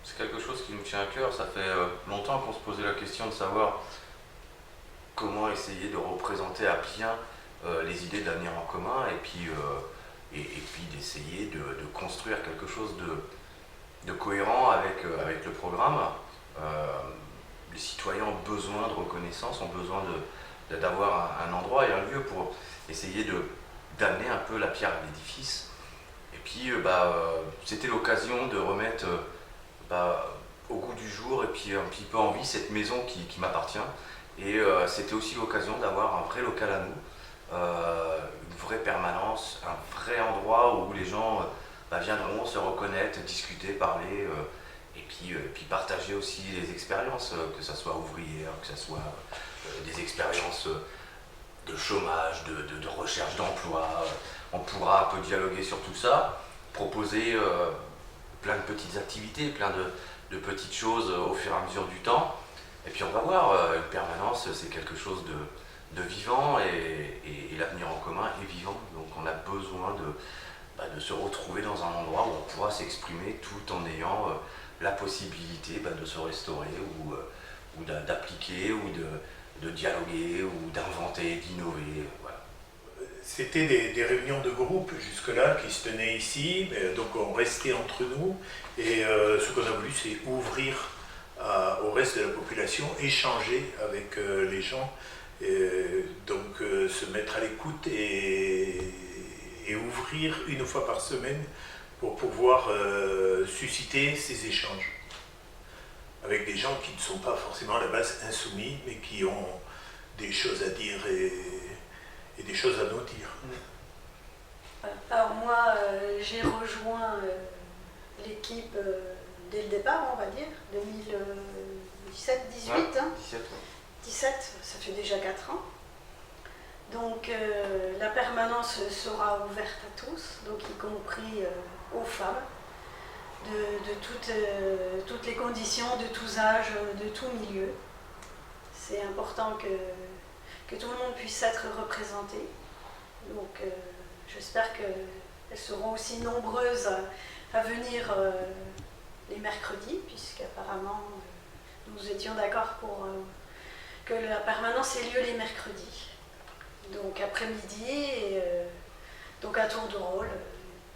c'est quelque chose qui nous tient à cœur. Ça fait longtemps qu'on se posait la question de savoir comment essayer de représenter à bien les idées d'avenir en commun et puis d'essayer de construire quelque chose de cohérent avec le programme. Euh, les citoyens ont besoin de reconnaissance, ont besoin d'avoir un endroit et un lieu pour essayer d'amener un peu la pierre à l'édifice. Et puis c'était l'occasion de remettre au goût du jour et puis un petit peu en vie cette maison qui m'appartient. Et c'était aussi l'occasion d'avoir un vrai local à nous, une vraie permanence, un vrai endroit où les gens viendront se reconnaître, discuter, parler, et puis partager aussi les expériences, que ce soit ouvrières, que ce soit des expériences de chômage, de recherche d'emploi. On pourra un peu dialoguer sur tout ça, proposer plein de petites activités, plein de petites choses au fur et à mesure du temps. Et puis on va voir, une permanence, c'est quelque chose de vivant et l'avenir en commun est vivant. Donc on a besoin de se retrouver dans un endroit où on pourra s'exprimer tout en ayant la possibilité de se restaurer ou d'appliquer ou de dialoguer ou d'inventer, d'innover. Voilà. C'était des réunions de groupe jusque-là qui se tenaient ici, donc on restait entre nous et ce qu'on a voulu c'est ouvrir au reste de la population, échanger avec les gens, donc se mettre à l'écoute et ouvrir une fois par semaine pour pouvoir susciter ces échanges avec des gens qui ne sont pas forcément à la base insoumis, mais qui ont des choses à dire et des choses à nous dire. Alors moi, j'ai rejoint l'équipe dès le départ, on va dire, 2017, 18, Ouais, hein. 17, ouais. 17, ça fait déjà 4 ans. Donc la permanence sera ouverte à tous, donc y compris aux femmes, de toutes les conditions, de tous âges, de tout milieu. C'est important que tout le monde puisse être représenté. Donc j'espère qu'elles seront aussi nombreuses à venir les mercredis, puisqu'apparemment nous étions d'accord pour que la permanence ait lieu les mercredis. Donc après-midi, et donc à tour de rôle,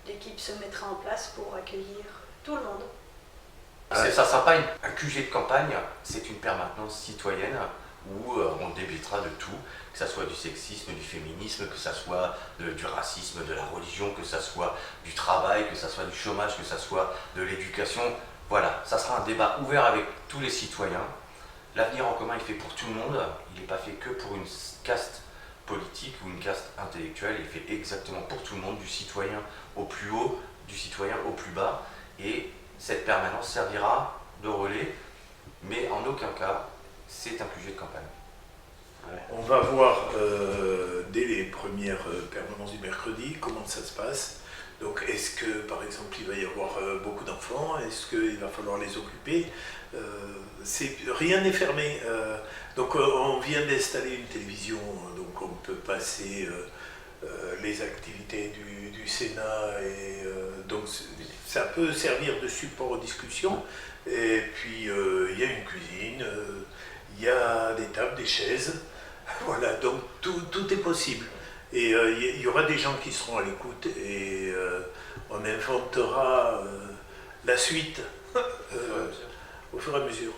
l'équipe se mettra en place pour accueillir tout le monde. Ça ne sera pas un QG de campagne, c'est une permanence citoyenne où on débattra de tout, que ce soit du sexisme, du féminisme, que ce soit du racisme, de la religion, que ce soit du travail, que ce soit du chômage, que ce soit de l'éducation. Voilà, ça sera un débat ouvert avec tous les citoyens. L'avenir en commun, il est fait pour tout le monde, il n'est pas fait que pour une caste politique ou une caste intellectuelle, il est fait exactement pour tout le monde, du citoyen au plus haut, du citoyen au plus bas. Et cette permanence servira de relais, mais en aucun cas, c'est un QG de campagne. Ouais. On va voir dès les premières permanences du mercredi comment ça se passe. Donc est-ce que par exemple il va y avoir beaucoup d'enfants? Est-ce qu'il va falloir les occuper? Rien n'est fermé. Donc on vient d'installer une télévision, donc on peut passer les activités du Sénat et donc ça peut servir de support aux discussions. Et puis il y a une cuisine, il y a des tables, des chaises. Voilà, donc tout est possible. Et il y aura des gens qui seront à l'écoute et on inventera la suite au fur et à mesure.